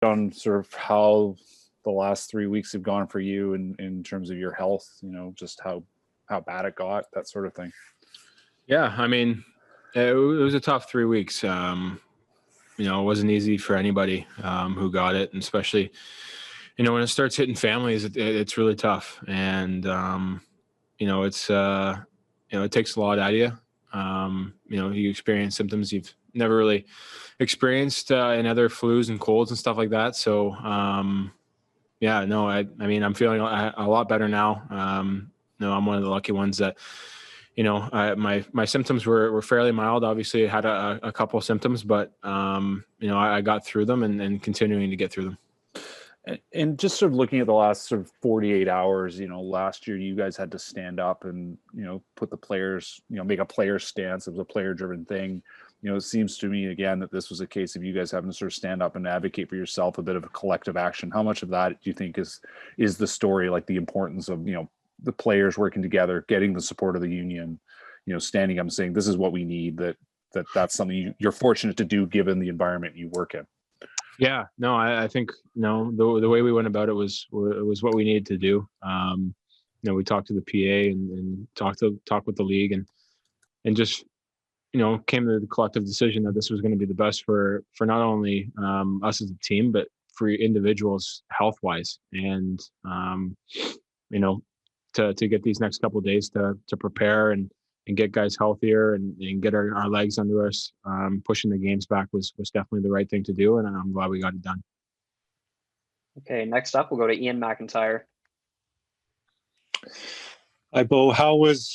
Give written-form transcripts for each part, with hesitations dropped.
on sort of how the last 3 weeks have gone for you in terms of your health, just how bad it got, that sort of thing? Yeah, I mean, it was a tough 3 weeks. It wasn't easy for anybody who got it, and especially, when it starts hitting families, it's really tough. And, it takes a lot out of you. You experience symptoms you've never really experienced in other flus and colds and stuff like that. So, I'm feeling a lot better now. I'm one of the lucky ones that, my symptoms were fairly mild. Obviously, I had a couple of symptoms, but, I got through them and continuing to get through them. And just sort of looking at the last sort of 48 hours, last year you guys had to stand up and, put the players, make a player stance. It was a player driven thing. It seems to me again that this was a case of you guys having to sort of stand up and advocate for yourself, a bit of a collective action. How much of that do you think is the story, like the importance of, the players working together, getting the support of the union, standing up and saying, this is what we need, that's something you're fortunate to do given the environment you work in? Yeah, no, I think, the way we went about it was what we needed to do. We talked to the PA and talked with the league and just, came to the collective decision that this was going to be the best for not only us as a team, but for individuals health wise. And, to get these next couple of days to prepare and get guys healthier and get our legs under us, pushing the games back was definitely the right thing to do. And I'm glad we got it done. Okay, next up, we'll go to Ian McIntyre. Hi, Bo. How was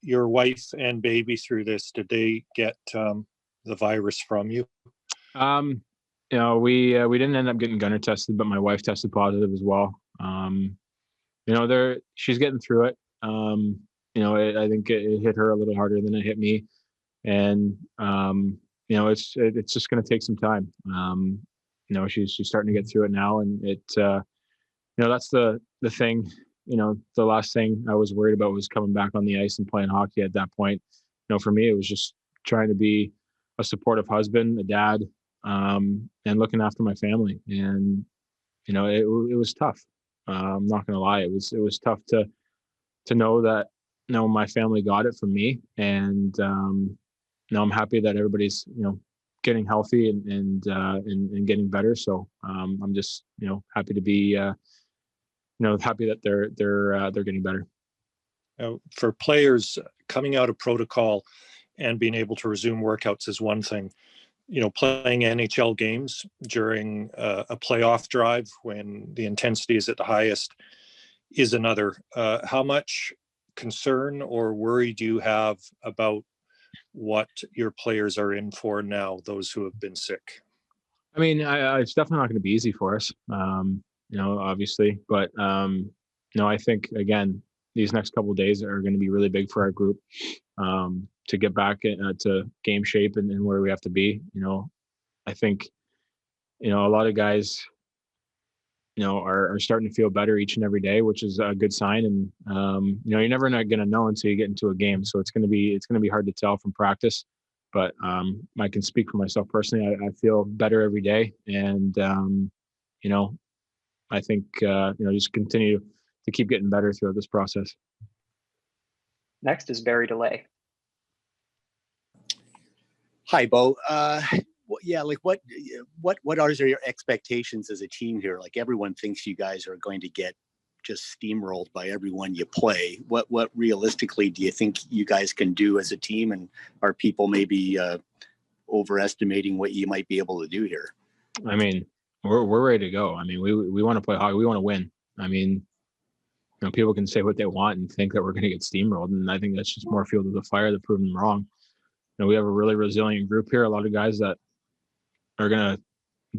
your wife and baby through this? Did they get the virus from you? We didn't end up getting gunner tested, but my wife tested positive as well. She's getting through it. I think it hit her a little harder than it hit me, and it's just going to take some time. She's starting to get through it now, and that's the thing. The last thing I was worried about was coming back on the ice and playing hockey at that point. For me, it was just trying to be a supportive husband, a dad, and looking after my family. And, it was tough. I'm not going to lie. It was tough to know that, my family got it from me. And, I'm happy that everybody's, getting healthy and getting better. So I'm just, happy to be, happy that they're getting better. For players coming out of protocol and being able to resume workouts is one thing. Playing NHL games during a playoff drive when the intensity is at the highest is another. How much concern or worry do you have about what your players are in for now, those who have been sick? I mean, it's definitely not going to be easy for us. Obviously, but I think again, these next couple of days are going to be really big for our group to get back to game shape and where we have to be. I think a lot of guys are starting to feel better each and every day, which is a good sign. And you're never not going to know until you get into a game, so it's going to be hard to tell from practice. But I can speak for myself personally. I feel better every day, and I think, just continue to keep getting better throughout this process. Next is Barry DeLay. Hi, Bo. What are your expectations as a team here? Like, everyone thinks you guys are going to get just steamrolled by everyone you play. What realistically do you think you guys can do as a team? And are people maybe overestimating what you might be able to do here? I mean, we're ready to go. I mean, we want to play hockey. We want to win. I mean, people can say what they want and think that we're going to get steamrolled, and I think that's just more fuel to the fire to prove them wrong. We have a really resilient group here. A lot of guys that are going to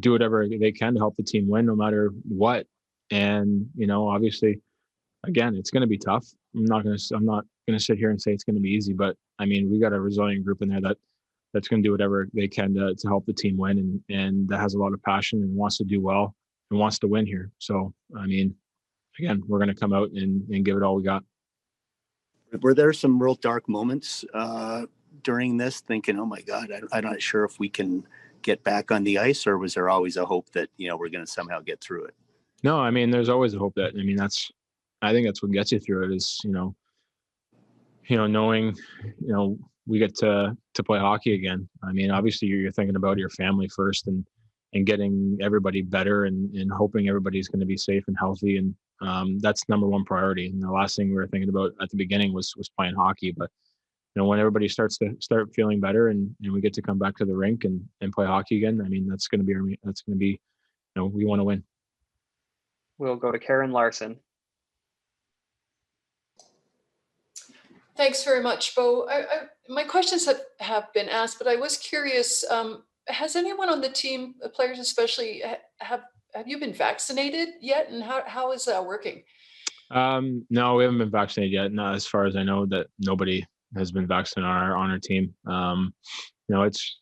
do whatever they can to help the team win, no matter what. And obviously, again, it's going to be tough. I'm not going to sit here and say it's going to be easy, but I mean, we got a resilient group in there that's going to do whatever they can to help the team win, and that has a lot of passion and wants to do well and wants to win here. So, I mean, again, we're going to come out and give it all we got. Were there some real dark moments during this, thinking, oh my God, I'm not sure if we can get back on the ice, or was there always a hope that, we're going to somehow get through it? No, I mean, there's always a hope that, I think that's what gets you through it is, knowing, we get to play hockey again. I mean, obviously you're thinking about your family first and getting everybody better and hoping everybody's going to be safe and healthy. And that's number one priority. And the last thing we were thinking about at the beginning was playing hockey. But, when everybody starts to start feeling better and we get to come back to the rink and play hockey again, I mean, that's going to be, we want to win. We'll go to Karen Larson. Thanks very much, Bo. My questions have been asked, but I was curious, has anyone on the team, players especially, have you been vaccinated yet? And how is that working? No, we haven't been vaccinated yet. Not as far as I know, that nobody has been vaccinated on our team. It's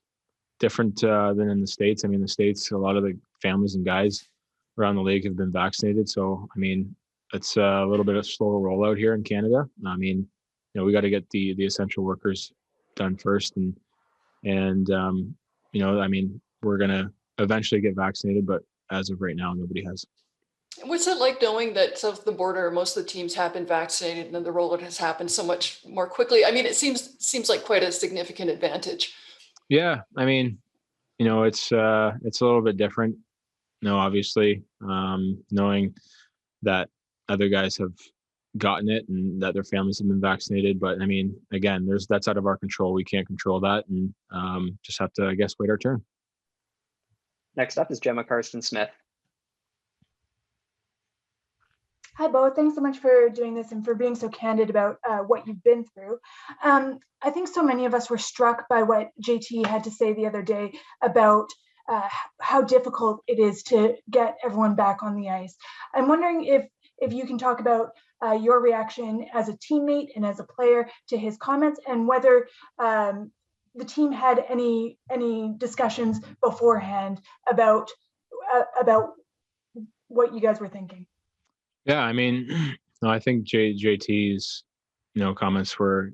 different than in the States. I mean, the States, a lot of the families and guys around the league have been vaccinated. So, I mean, it's a little bit of slower rollout here in Canada. I mean, we got to get the essential workers done first. And I mean, we're going to eventually get vaccinated, but as of right now, nobody has. What's it like knowing that south of the border, most of the teams have been vaccinated and the rollout has happened so much more quickly? I mean, it seems like quite a significant advantage. Yeah, I mean, it's a little bit different. Obviously, knowing that other guys have gotten it and that their families have been vaccinated. But I mean, again, that's out of our control. We can't control that, and just have to, I guess, wait our turn. Next up is Gemma Karsten-Smith. Hi, Bo. Thanks so much for doing this and for being so candid about what you've been through. I think so many of us were struck by what JT had to say the other day about how difficult it is to get everyone back on the ice. I'm wondering if you can talk about your reaction as a teammate and as a player to his comments, and whether the team had any discussions beforehand about what you guys were thinking. Yeah, I mean, I think JT's comments were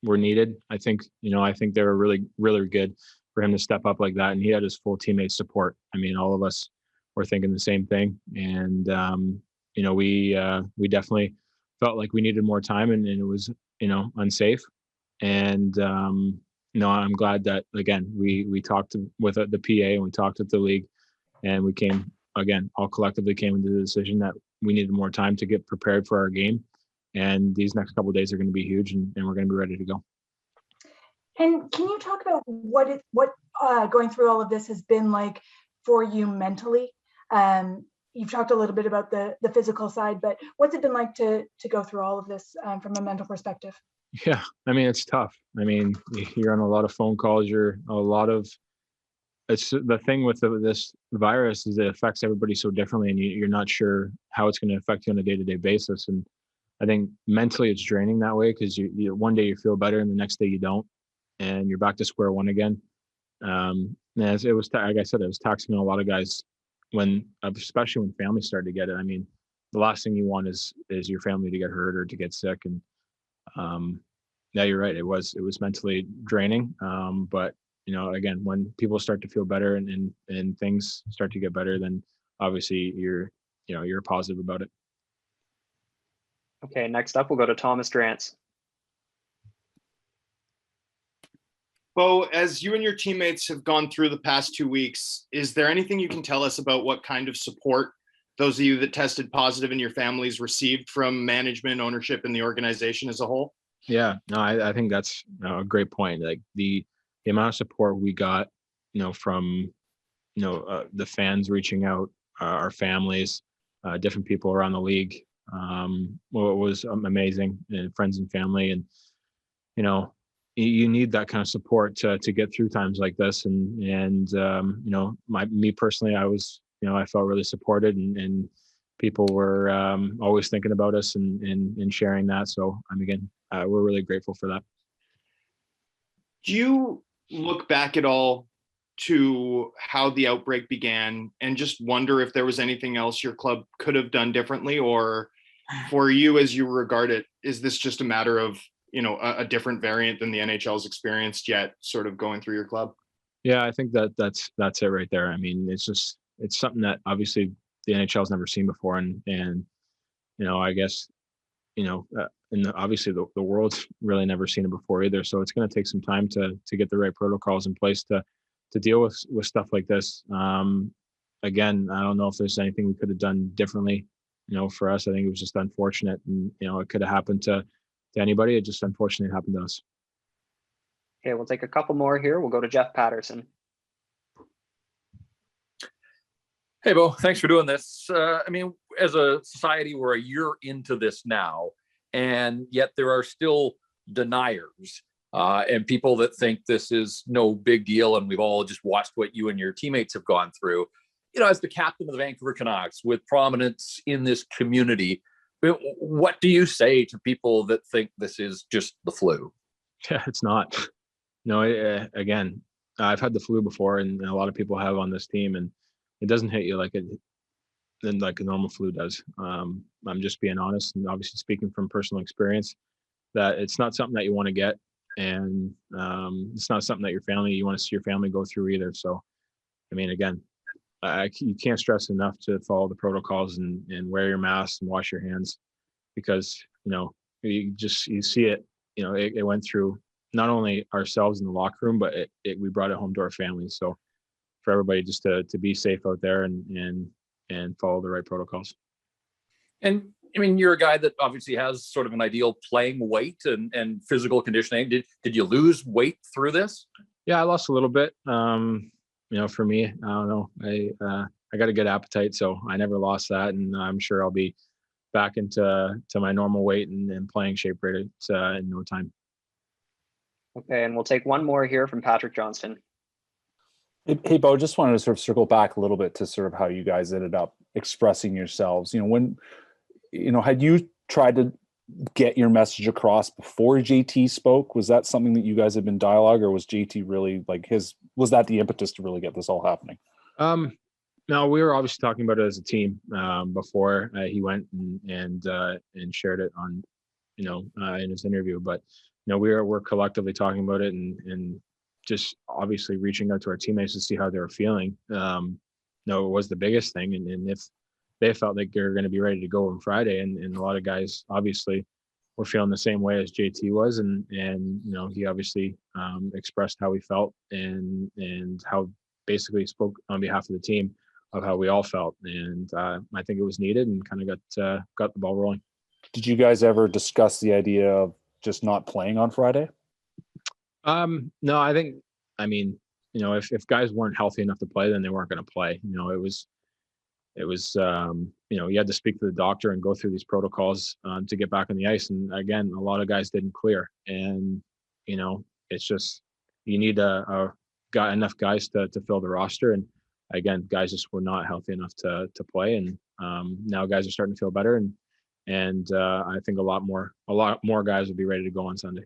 needed. I think they were really, really good for him to step up like that, and he had his full teammate support. I mean, all of us were thinking the same thing, and we definitely felt like we needed more time, and it was unsafe. And I'm glad that again we talked with the PA and we talked with the league, and we came again all collectively came into the decision that we needed more time to get prepared for our game. And these next couple of days are going to be huge, and we're going to be ready to go. And can you talk about what going through all of this has been like for you mentally? You've talked a little bit about the physical side, but what's it been like to go through all of this from a mental perspective? Yeah, I mean, it's tough. I mean, you're on a lot of phone calls. It's the thing with this virus is it affects everybody so differently, and you're not sure how it's going to affect you on a day-to-day basis. And I think mentally it's draining that way, because you one day you feel better and the next day you don't, and you're back to square one again. As it was, like I said, it was taxing on a lot of guys especially when families started to get it. I mean, the last thing you want is your family to get hurt or to get sick. And yeah, you're right. It was mentally draining. But again, when people start to feel better and things start to get better, then obviously you're positive about it. Okay, next up, we'll go to Thomas Drance. Bo, as you and your teammates have gone through the past 2 weeks, is there anything you can tell us about what kind of support those of you that tested positive and your families received from management, ownership, and the organization as a whole? Yeah, no, I think that's a great point. Like the amount of support we got, from, the fans reaching out, our families, different people around the league, it was amazing, and friends and family. And, you need that kind of support to get through times like this. And me personally, I was, I felt really supported, and people were always thinking about us and sharing that. So again, we're really grateful for that. Do you look back at all to how the outbreak began and just wonder if there was anything else your club could have done differently? Or for you, as you regard it, is this just a matter of, a different variant than the NHL's experienced yet sort of going through your club? Yeah, I think that's it right there. I mean, it's something that obviously the NHL's never seen before, and I guess and obviously the world's really never seen it before either. So it's going to take some time to get the right protocols in place to deal with stuff like this. Again, I don't know if there's anything we could have done differently. For us, I think it was just unfortunate, and it could have happened to anybody. It just unfortunately happened to us. Okay, we'll take a couple more here. We'll go to Jeff Patterson. Hey, Bo, thanks for doing this. I mean, as a society, we're a year into this now, and yet there are still deniers and people that think this is no big deal. And we've all just watched what you and your teammates have gone through. As the captain of the Vancouver Canucks with prominence in this community, what do you say to people that think this is just the flu? Yeah, it's not. Again, I've had the flu before, and a lot of people have on this team, and it doesn't hit you like a normal flu does. I'm just being honest, and obviously speaking from personal experience, that it's not something that you want to get, and it's not something that you want to see your family go through either. So, I mean, again, you can't stress enough to follow the protocols and wear your mask and wash your hands, because you see it. It went through not only ourselves in the locker room, but we brought it home to our families. So for everybody just to be safe out there and follow the right protocols. And I mean, you're a guy that obviously has sort of an ideal playing weight and physical conditioning. Did you lose weight through this? Yeah, I lost a little bit. For me, I don't know. I got a good appetite, so I never lost that, and I'm sure I'll be back into my normal weight and playing shape right in no time. Okay, and we'll take one more here from Patrick Johnston. Hey, Bo, just wanted to sort of circle back a little bit to sort of how you guys ended up expressing yourselves. When, had you tried to get your message across before JT spoke? Was that something that you guys had been dialogue, or was JT really was that the impetus to really get this all happening? No, we were obviously talking about it as a team before he went and shared it on, in his interview. But we're collectively talking about it and just obviously reaching out to our teammates to see how they were feeling. It was the biggest thing, and if they felt like they're going to be ready to go on Friday, and a lot of guys obviously were feeling the same way as JT was, and he obviously expressed how he felt and how basically spoke on behalf of the team of how we all felt, and I think it was needed and kind of got the ball rolling. Did you guys ever discuss the idea of just not playing on Friday? No, if guys weren't healthy enough to play, then they weren't going to play. It was you had to speak to the doctor and go through these protocols to get back on the ice. And again, a lot of guys didn't clear, and it's just you need enough guys to fill the roster. And again, guys just were not healthy enough to play. And now guys are starting to feel better, and I think a lot more guys will be ready to go on Sunday.